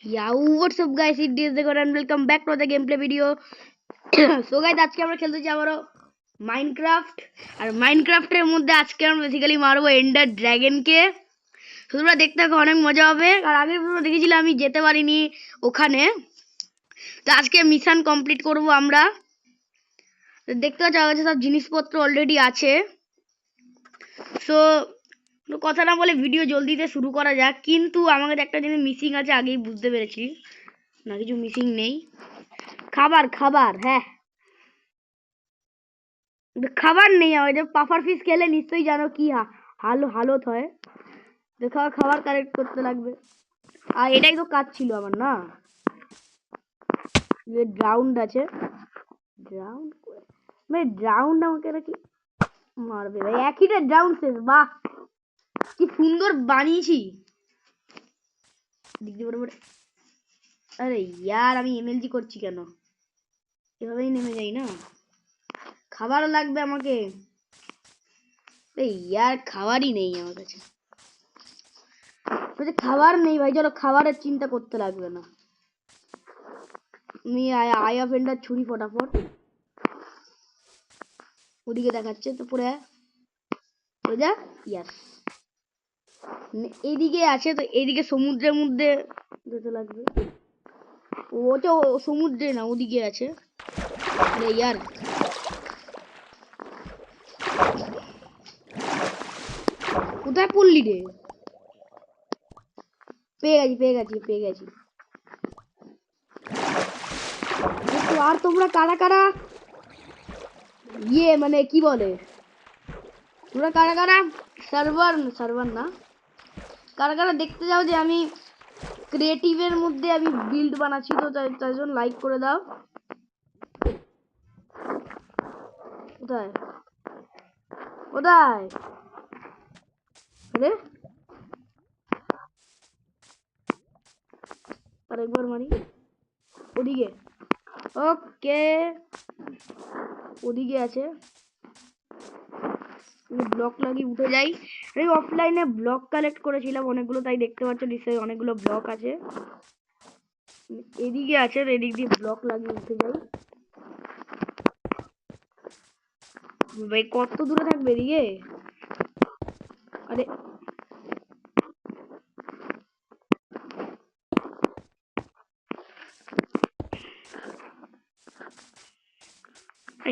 Yeah, what's up guys, it is Degon and welcome back to the gameplay video. So guys, আজকে আমরা খেলতে যাবো Minecraft. আর মাইনক্রাফটের মধ্যে আজকে আমরা বেসিক্যালি মারবো এন্ডার ড্রাগনকে। তোমরা দেখতে থাকো, অনেক মজা হবে। আর আগের ভিডিও দেখেছিলাম আমি যেতে পারিনি ওখানে, তো আজকে মিশন কমপ্লিট করব আমরা। দেখতে পাচ্ছ আমার কাছে সব জিনিসপত্র অলরেডি আছে। সো কথা না বলে ভিডিও জলদিতে শুরু করা যাক। কিন্তু আমার কাছে একটা জিনিস মিসিং আছে, আগেই বুঝতে পেরেছি। না, কিছু মিসিং নেই। খাবার খাবার, হ্যাঁ খাবার নেই আমাদের। পাফার ফিশ খেলে নিশ্চয়ই জানো কি হালত হয়। দেখো খাবার কালেক্ট করতে লাগবে। আর এটাই তো কাজ ছিল আমার, না ড্রাউন্ড আছে। ড্রাউন্ড মানে ড্রাউন্ড আমাকে নাকি মারবে ভাই। একইটা ড্রাউন্ড শেষ। বাহ, কি সুন্দর বানিয়েছি। আরে ইয়ার, আমি এমএলজি করছি কেন? এভাবেই নেমে যাই না। খাবার লাগবে আমাকে। ইয়ার খাবারই নেই আমার কাছে। খাবার নেই ভাই, চলো খাবারের চিন্তা করতে লাগবে না। আমি আই অফ এন্ডার ছুরি ফটাফট। ওদিকে দেখাচ্ছে তো, পড়ে যা। ইয়াস, এইদিকে আছে তো, এইদিকে সমুদ্রের মধ্যে যেতে লাগবে। ওটা সমুদ্রে না, ওদিকে আছে। আরে ইয়ার, কোথায় পড়লি রে? পেয়ে গেছি। আর তোমরা কারা কারা মানে কি বলে, তোমরা কারা কারা সার্ভার না, কারা কারা দেখতে যাও যে আমি ক্রিয়েটিভের মধ্যে আমি বিল্ড বানাচ্ছি, তো তাই জন্য লাইক করে দাও। কোথায় কোথায়? আরে আরেকবার মারি। ওদিকে, ওকে ওদিকে আছে। ব্লক লাগিয়ে উঠে যাই। আমি অফলাইনে ব্লক কালেক্ট করেছিলাম অনেকগুলো, তাই দেখতে পাচ্ছ নিশ্চয়ই অনেকগুলো ব্লক আছে। এদিকে আছে, এদিক দিয়ে ব্লক লাগিয়ে উঠে যাই। ভাই কত দূরে থাকবে এদিকে? আরে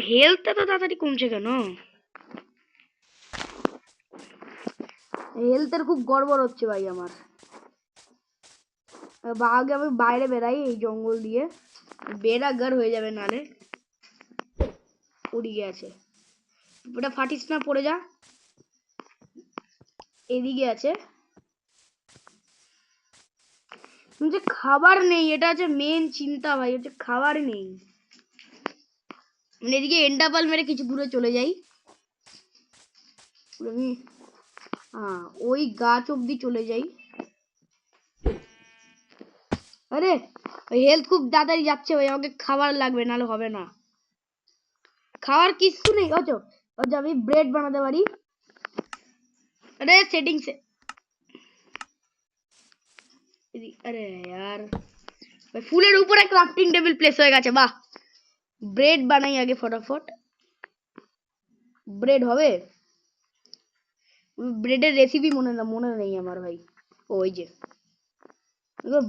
হেলথটা তো তাড়াতাড়ি কমছে কেন? হেলথের খুব গড়বড় হচ্ছে ভাই আমার। আগে আমি বাইরে বেরাই এই জঙ্গল দিয়ে, বেড়াগার হয়ে যাবে নালে। ওদিকে আছে, ওটা ফাটিস না, পড়ে যা। এদিকে আছে, যে খাবার নেই, এটা হচ্ছে মেন চিন্তা ভাই, হচ্ছে খাবার নেই। মানে এদিকে এন্ডাপাল মেরে কিছু দূরে চলে যাই আমি। ওই গাছ অব্দি চলে যাই। আরে হেলথ খুব তাড়াতাড়ি যাচ্ছে ভাই, আমাকে খাবার লাগবে, নাহলে হবে না। খাওয়ার কিছু নেই। আমি ব্রেড বানাতে পারি। আরে সেটিংসে, আরে यार ফুলের উপরে ক্রাফটিং টেবিল প্লেস হয়ে গেছে। বাহ, ব্রেড বানাই আগে ফটাফট। ব্রেড হবে, ব্রেডের রেসিপি মনে নেই আমার ভাই। ওই যে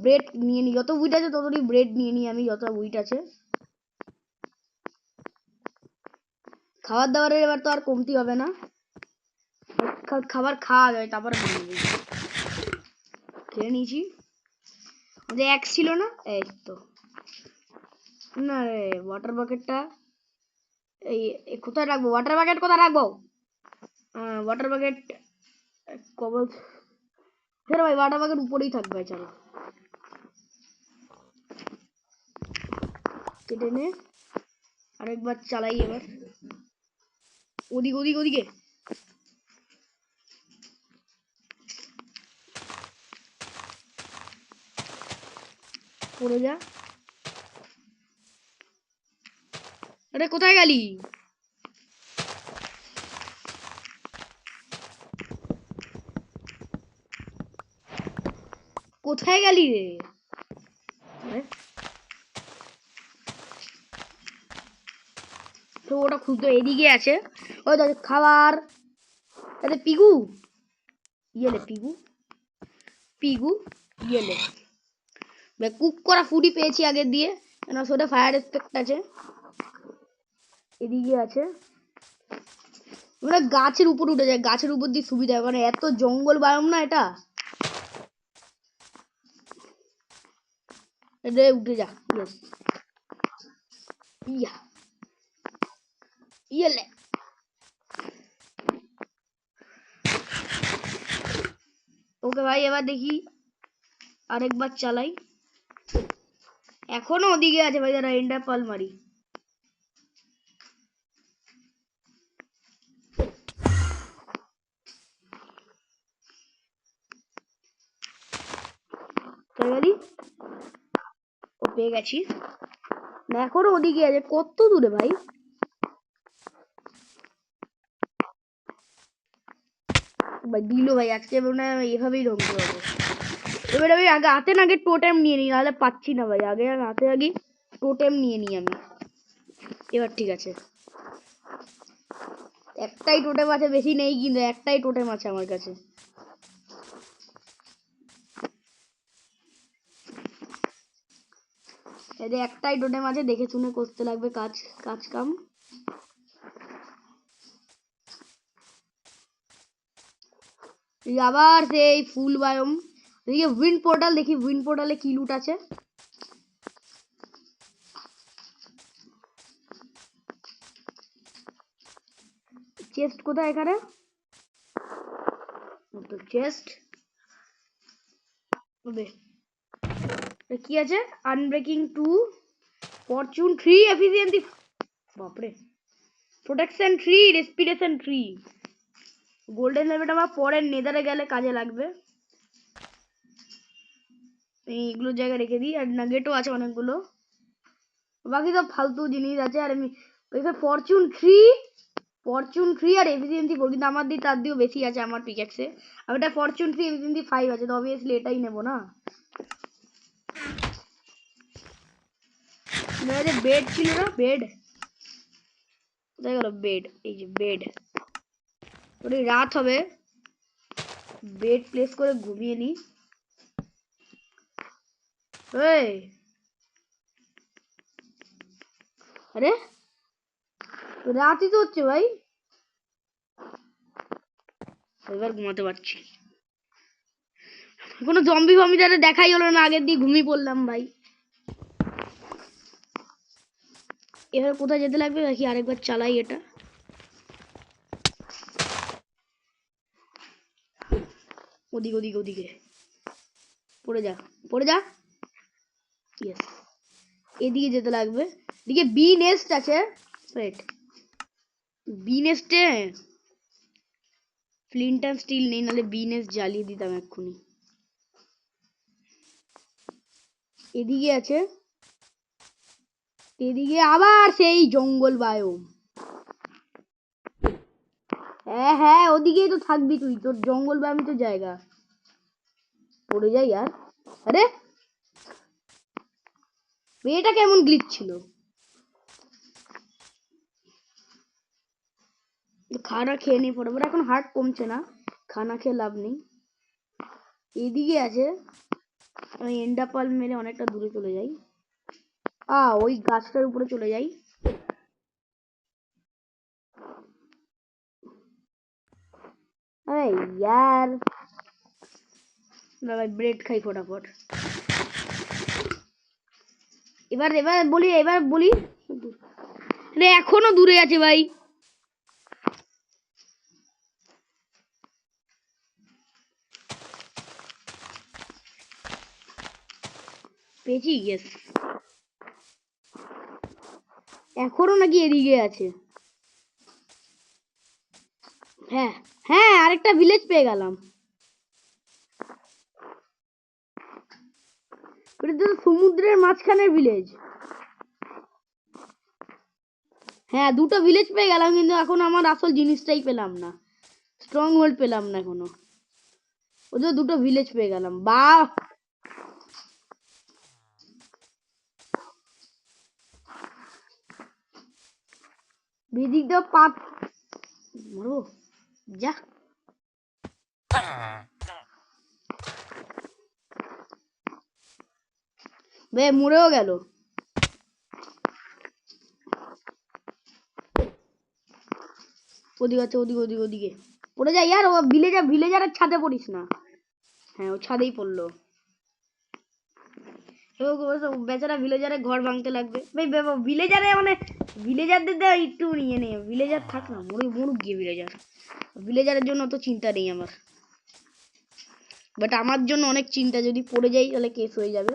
ব্রেড নিয়ে নি, যত উইট আছে ততই ব্রেড নিয়ে নি আমি, যত উইট আছে। খাবার দাবারের এবার তো আর কমতি হবে না, খাবার খাওয়া যায় তারপরে খেয়ে নিয়েছি। যে এক ছিল না, এই তো না রে। ওয়াটার বাকেটটা এই কোথায় রাখবো? ওয়াটার বাকেট কোথায় রাখবো? ওয়াটার বাকেট কবল ফের ভাই, ওয়াটার বাকেট উপরেই থাকবে। চলো কেটে নে, আরেকবার চালাই এবার। ওদিকে পড়ে যা। আরে কোথায় গেলি? কোথায় গেলি রে? তো ওটা খুঁজতে এদিকে আছে। ওই দেখ খাবার। আরে পিগু ইয়েলে পিগু পিগু ইয়েলে কুক করা ফুডই পেয়েছি আগে দিয়ে, কেন সেটা ফায়ার এফেক্ট আছে। এদিকে আছে, আমরা গাছের উপর উঠে যায়, গাছের উপর দিয়ে সুবিধা হয়, মানে এত জঙ্গল বায়ম না এটা। উঠে যা। ইয়া ইয়েলে ওকে ভাই, এবার দেখি আরেকবার চালাই। এখনো ওদিকে আছে ভাই, যারা এন্ডার পাল মারি। ও পেয়ে গেছি না, এখনো ওদিকে আছে। কত দূরে ভাই? ভাই দিল ভাই, আজকে মনে হয় এভাবেই ধ্বংস হবো। এবার আমি আগে টোটেম নিয়ে নিই, নাহলে পাচ্ছি না ভাই। আগে টোটেম নিয়ে নিই আমি। এবার ঠিক আছে, একটাই টোটেম আছে, বেশি নেই কিন্তু একটাই টোটেম আছে আমার কাছে। এদের একটাই টোটেম আছে, দেখে শুনে করতে লাগবে কাজ কাম। আবার সেই ফুল বায়ম। দেখি উইন্ড পোর্টাল, দেখি উইন্ড পোর্টালে কি লুট আছে। চেস্ট কোথায় এখানে? তো চেস্ট কি আছে? আনব্রেকিং 2, ফরচুন 3, এফিসিয়েন্সি, বাপরে, প্রোটেকশন 3, রেসপিরেশন 3। গোল্ডেন লেভেলটা আমার পরে নেদারে গেলে কাজে লাগবে। এইগুলো জায়গায় রেখে দিই। আর নাগেটও আছে অনেকগুলো, বাকি সব ফালতু জিনিস আছে। আর আমি ফরচুন 3 আর এফিসিয়েন্সি 4, কিন্তু আমার তার দিয়েও বেশি আছে আমার পিক্যাক্সে। আর এটা ফরচুন 3 এফিসিয়েন্সি 5 আছে, তো অবভিয়াসলি এটাই নেবো না। বেড ছিল না, বেড কোথায় গেল? বেড, এই যে বেড। ওই রাত হবে, বেড প্লেস করে ঘুমিয়ে নি। আরে রাতই তো হচ্ছে ভাই, এবার ঘুমাতে পারছি। কোনো জম্বি ফম্বি যাতে দেখাই হলো না, আগের দিয়ে ঘুমিয়ে পড়লাম ভাই। এবার কোথায় যেতে লাগবে দেখি, আরেকবার চালাই এটা। ওদিকে পড়ে যা। ইয়েস, এদিকে যেতে লাগবে। এদিকে বি নেস্ট আছে। ওয়েট, বি নেস্টে ফ্লিন্ট অ্যান্ড স্টিল নেই, নাহলে বি নেস্ট জ্বালিয়ে দিতাম এক্ষুনি। এদিকে আছে, এদিকে আবার সেই জঙ্গল বায়ম। হ্যাঁ ওদিকেই তো থাকবি তুই, তোর জঙ্গল বায়ম তো জায়গা। পড়ে যাই আর। আরে মেয়েটা কেমন গ্লিচ ছিল। খানা খেয়ে নিয়ে পড়ে, এখন হার্ট কমছে না, খানা খেয়ে লাভ নেই। এদিকে আছে, আমি এন্ডাপাল মেরে অনেকটা দূরে চলে যাই। ওই গাছটার উপরে চলে যাই। यार ভাই ব্রেড খাই ফটাফট। এবার বলি রে, এখনো দূরে আছে ভাই। পেয়েছি, ইয়েস। এখনো নাকি এদিকে আছে? হ্যাঁ আরেকটা ভিলেজ পেয়ে গেলাম। সমুদ্রের মাঝখানের ভিলেজ। হ্যাঁ দুটো ভিলেজ পেয়ে গেলাম, কিন্তু এখন আমার আসল জিনিসটাই পেলাম না, স্ট্রং হোল্ড পেলাম না এখনো। ওদের দুটো ভিলেজ পেয়ে গেলাম, বাহ এদিক দিয়ে পাঁচ মরবো যা। বে মরেও গেল। ওদিকে আছে, ওদিকে পড়ে যা ইয়ার। ও ভিলেজারের ছাদে পড়িস না। হ্যাঁ ও ছাদেই পড়লো। বেচারা ভিলেজারের ঘর ভাঙতে লাগবে। ভিলেজারে মানে ভিলেজারদের একটু নিয়ে নেই, ভিলেজার থাক না, মরুক গিয়ে ভিলেজার। ভিলেজারের জন্য অত চিন্তা নেই আমার, বাট আমার জন্য অনেক চিন্তা। যদি পড়ে যাই তাহলে কেস হয়ে যাবে।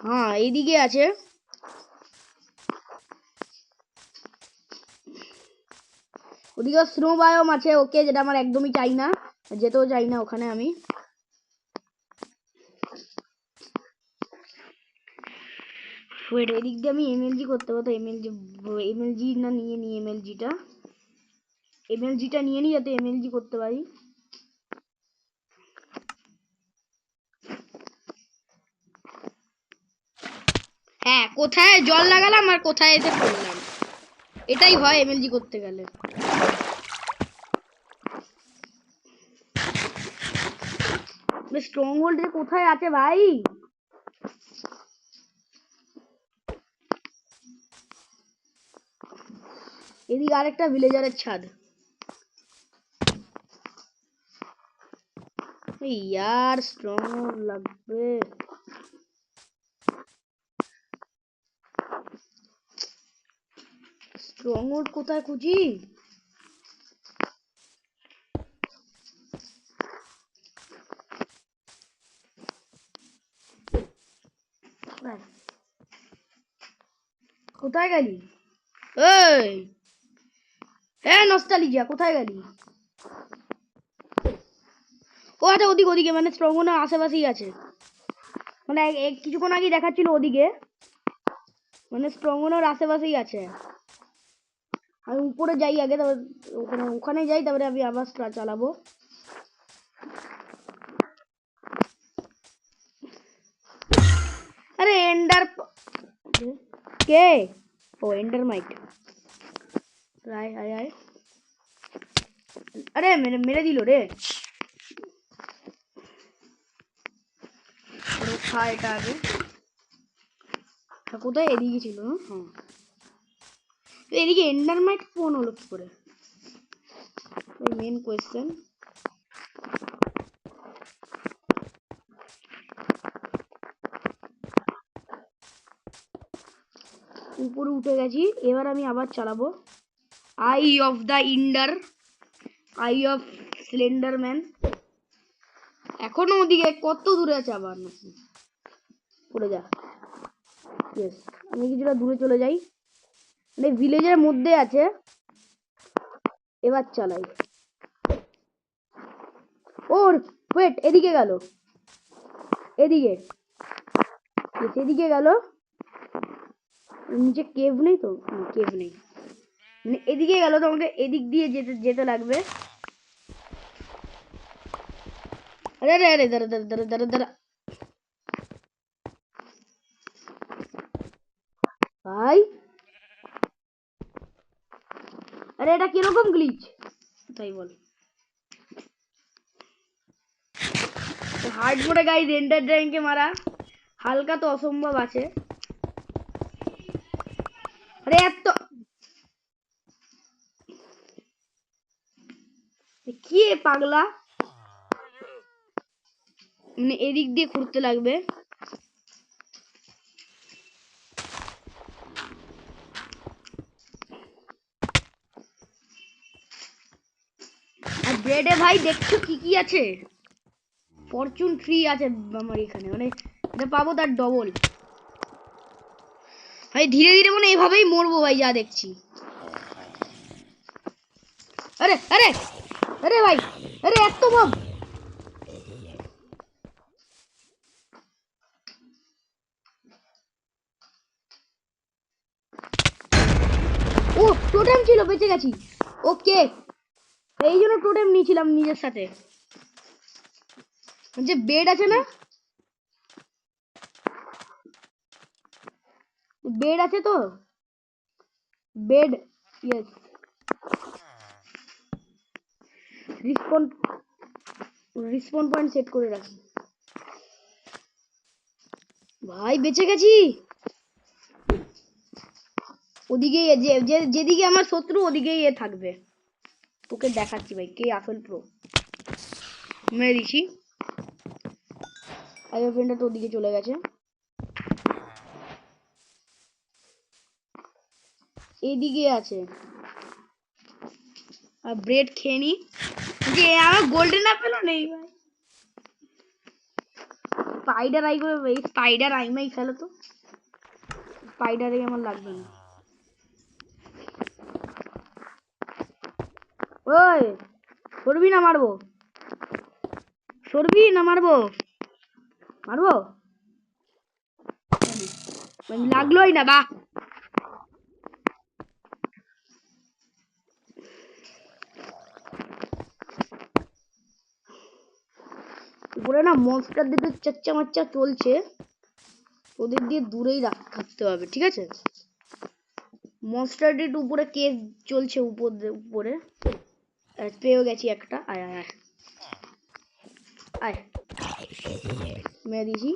হ্যাঁ এইদিকে আছে। ওদিকে স্নো বায়োম আছে, ওকে, যেটা আমার একদমই চাই না, যেতেও চাই না ওখানে আমি। এদিক দিয়ে আমি এমএলজি করতে পারতো। এমএলজি না নিয়ে নি, এমএলজিটা নিয়ে নি যাতে এমএলজি করতে পারি। হ্যাঁ কোথায় জল লাগালাম আর কোথায় এসে পড়লাম, এটাই হয় এমএলজি করতে গেলে। স্ট্রং হোল্ড কোথায় আছে ভাই? এদিকে আরেকটা ভিলেজারের ছাদ। ইয়ার স্ট্রং হোল্ড লাগবে। স্ট্রং হোল্ড কোথায় খুঁজি? কোথায় গেলি? এই হ্যাঁ নস্টালজিয়া, কোথায় গেলি? ও আচ্ছা ওদিকে মানে স্ট্রং হোল্ডের আশেপাশেই আছে। মানে কিছুক্ষণ আগে দেখাচ্ছিল ওদিকে, মানে স্ট্রং হোল্ডের আশেপাশেই আছে। আমি উপরে যাই আগে, তারপর ওখানে যাই, তারপরে আমি আবার চালাবো। আরে এন্ডার কে? ও এন্ডার মাইট। আয় আয় আয়। আরে মেরে দিল রে। খা এটা আগে। কোথায়? এদিকে ছিল। হ্যাঁ এদিকে এন্ডার মাইট ফোন হলো কি করে? Main question. উপরে উঠে গেছি, এবার আমি আবার চালাবো। Eye of the Ender, eye of Slenderman. এখনো ওদিকে কত দূরে আছে আবার নাকি? পড়ে যা। ইয়েস, আমি কিছুটা দূরে চলে যাই, মানে ভিলেজের মধ্যে আছে। এবার চালাই। ওর ওয়েট, এদিকে গেল, এদিকে গেল। নিচে কেভ নেই তো? কেভ নেই, মানে এদিকে গেল তো, আমাকে এদিক দিয়ে যেতে লাগবে। আরে আরে আরে দাঁড়া দাঁড়া দাঁড়া দাঁড়া দাঁড়া ভাই। আরে এটা কিরকম গ্লিচ তাই বল। হার্ড মোডে গাইজ এন্ডার ড্রাগনকে মারা হালকা তো অসম্ভব আছে। আরে এত কি পাগলা, মানে এদিক দিয়ে ঘুরতে লাগবে। আর ব্রেডে ভাই দেখছো কি কি আছে? ফরচুন ট্রি আছে আমার এখানে, মানে এটা পাবো তার ডবল। ভাই ধীরে ধীরে মানে এভাবেই মরবো ভাই, যা দেখছি। আরে আরে আরে ভাই, আরে এত মব। ও টোটেম ছিল, বেঁচে গেছি। ওকে, এই জন্য টোটেম নিয়েছিলাম নিজের সাথে। যে বেড আছে না, বেড আছে তো, bed yes, respawn respawn point set করে রাখি ভাই। বেঁচে গেছি। ওদিকে যেদিকে আমার শত্রু ওদিকেই এ থাকবে। তোকে দেখাচ্ছি ভাই কে আসল প্রো। মেরে দিছি। আগে ফ্রেন্ডটা তো ওদিকে চলে গেছে। এইদিকে আছে। আর ব্রেড খেয়ে নি। যে আমার গোল্ডেন আপেলও নেই ভাই। স্পাইডার আই করে ভাই, স্পাইডার আইমাই ফেলো তো। স্পাইডারে আমার লাগবে না। ওই সরবি না মারবো? সরবি না মারবো? মারবো লাগলোই না বা। উপরে না মনস্টার দিকে চাচ্চা মাচ্চা চলছে, ওদের দিয়ে দূরেই থাকতে হবে, ঠিক আছে? মনস্টার ডিট উপরে কেস চলছে উপরে। পেয়েও গেছি একটা। আয় আয় আয় আয়, মেরে দিছি।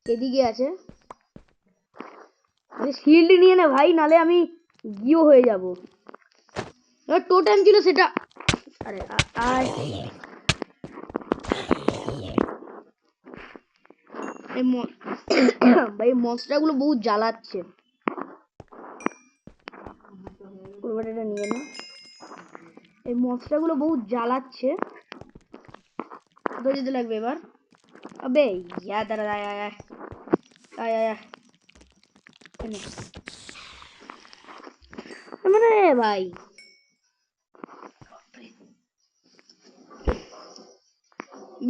এদিকে আছে। শিল্ড নিয়ে নে ভাই, নালে আমি গিও হয়ে যাব। টোটেম ছিল সেটা। আরে আয়, ভাই মনস্টার গুলো বহুত জ্বালাচ্ছে। এটা নিয়ে না, এই মনস্টার গুলো বহুত জ্বালাচ্ছে। কোথায় যেতে লাগবে এবার? আবে ইয়া দাঁড়া, আয় আয় আয় আয় আয়। মানে ভাই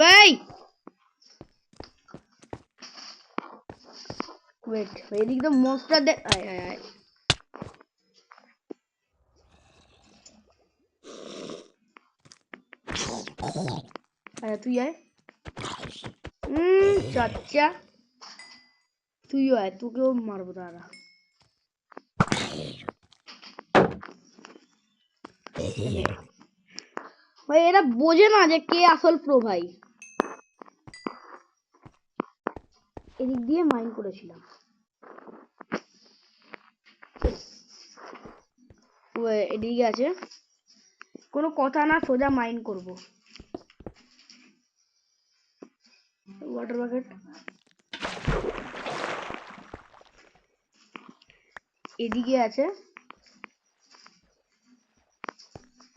ভাই ওয়েট, এদিক তো মনস্টার দে। আয় আয় আয়, আয় তুই আয়। চাচ্চা তুইও আয়, তোকেও মারবো দাঁড়া। ভাই এরা বোঝে না যে কে আসল প্রো ভাই। এদিক দিয়ে মাইন্ড করেছিলাম। এদিকে আছে, কোনো কথা না, সোজা মাইন্ড করব। ওয়াটার বাকেট এদিকে আছে।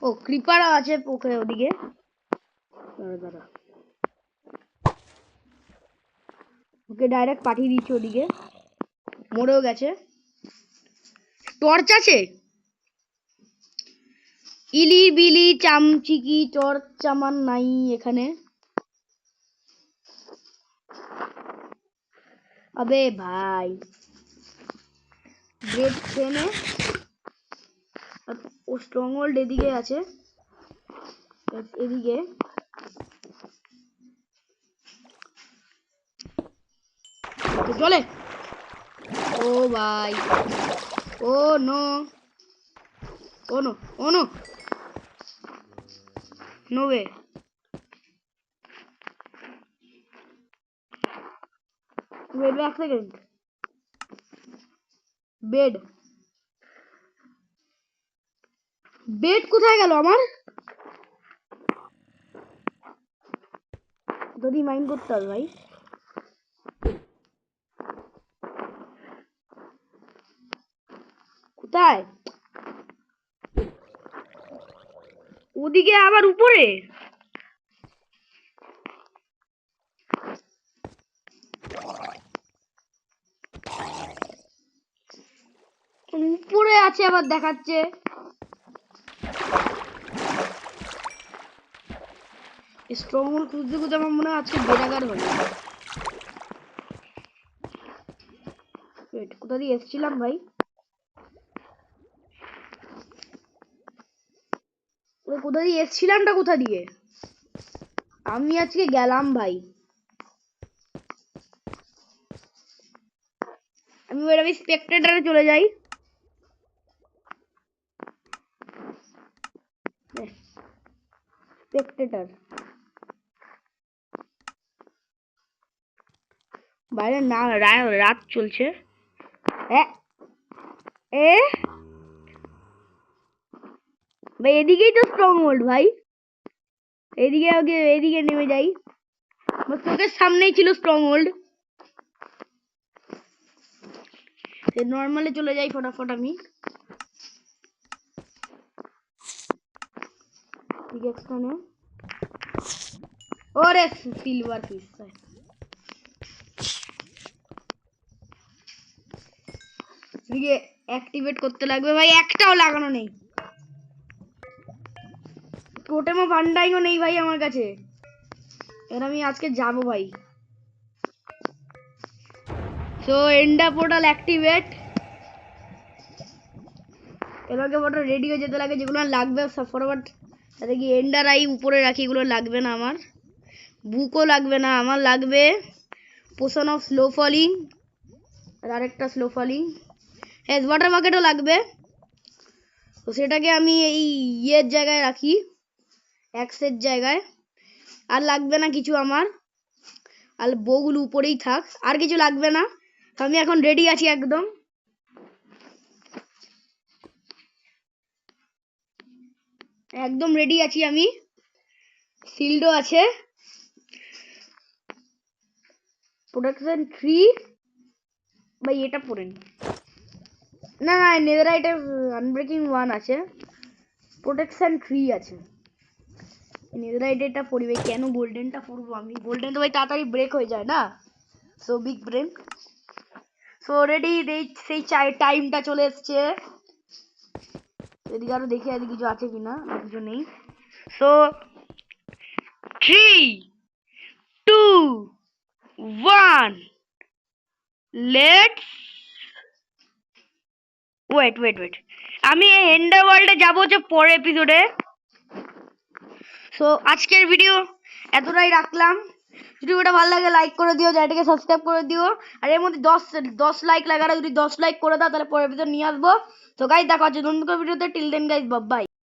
ও ক্রিপার আছে পোখরে ওদিকে। দাঁড়া দাঁড়া, ওকে ডাইরেক্ট পাঠিয়ে দিচ্ছি ওদিকে। মরেও গেছে। টর্চ আছে। ইলি বিলি চামচিকি টর্চ আমার নাই এখানে। আবে ভাই ব্রেড খেয়ে নে। ও স্ট্রং হোল্ড এদিকে আছে, এদিকে। চলে। ও ভাই, ও নো, ও নো, ও নো, নো ওয়ে। ওয়েট এক সেকেন্ড। বেড, বেড কোথায় গেল আমার? যদি মাইন্ড করতে হবে ভাই। কোথায়? ওদিকে আবার উপরে। উপরে আছে আবার দেখাচ্ছে। স্ট্রং হোল্ড খুঁজতে খুঁজতে আমার মনে হয় আজকে বেড়াগার হবে। কোথা দিয়ে এসেছিলাম ভাই? কোথা দিয়ে এসেছিলামটা কোথা দিয়ে? আমি আজকে গেলাম ভাই। আমি স্পেকটেটরে চলে যাই। স্পেকটেটর। বাইরে না রাত চলছে। এ ভাই এদিকেই তো স্ট্রং হোল্ড ভাই, এদিকে আগে এদিকে নেমে যাই। চোখের সামনেই ছিল স্ট্রং হোল্ড। নর্মালে চলে যাই ফটাফট আমি। ওরে সিলভার ফিশ অ্যাক্টিভেট করতে লাগবে ভাই, একটাও লাগানো নেই। টোটেমও ফান্ডাইও নেই ভাই আমার কাছে। এর আমি আজকে যাবো ভাই। So endure portal activate. এবারে পোর্টাল রেডি হয়ে যেতে লাগে, যেগুলো লাগবে ফরওয়ার্ড তাতে কি এন্ডার আই উপরে রাখি, এগুলো লাগবে না আমার। বুকও লাগবে না আমার, লাগবে পোশন অফ স্লো ফলিং আর আরেকটা স্লো ফলিং। হ্যাঁ ওয়াটার বাকেটও লাগবে। তো সেটাকে আমি এই ইয়ের জায়গায় রাখি, অ্যাক্সের জায়গায়। আর লাগবে না কিছু আমার, আর বউগুলো উপরেই থাক, আর কিছু লাগবে না। আমি এখন রেডি আছি একদম। একদম রেডি আছি আমি, শিল্ডও আছে। প্রোটেকশন 3 ভাই এটা পরে নি। না না নেদাররাইটে আনব্রেকিং 1 আছে, প্রোটেকশন 3 আছে। নেদাররাইটটা পরিবে কেন, গোল্ডেনটা পরবো আমি। গোল্ডেন তো ভাই তাড়াতাড়ি ব্রেক হয়ে যায় না। So big brain. So ready, সেই টাইমটা চলে এসছে। এদিকে আরো দেখি এদিকে কিছু আছে কিনা, কিছু নেই। So 3 2 1 let's wait. আমি এন্ডার ওয়ার্ল্ডে যাবো যে পরের এপিসোডে। সো আজকের ভিডিও এতটাই রাখলাম। যদি ভিডিওটা ভালো লাগে লাইক করে দিও, চ্যানেলটাকে সাবস্ক্রাইব করে দিও। আর এর মধ্যে 10 লাইক লাগাটা যদি 10 লাইক করে দাও তাহলে পরের এপিসোড নিয়ে আসবো। তো গাইস দেখা হচ্ছে নতুন ভিডিওতে। Till then guys bye by.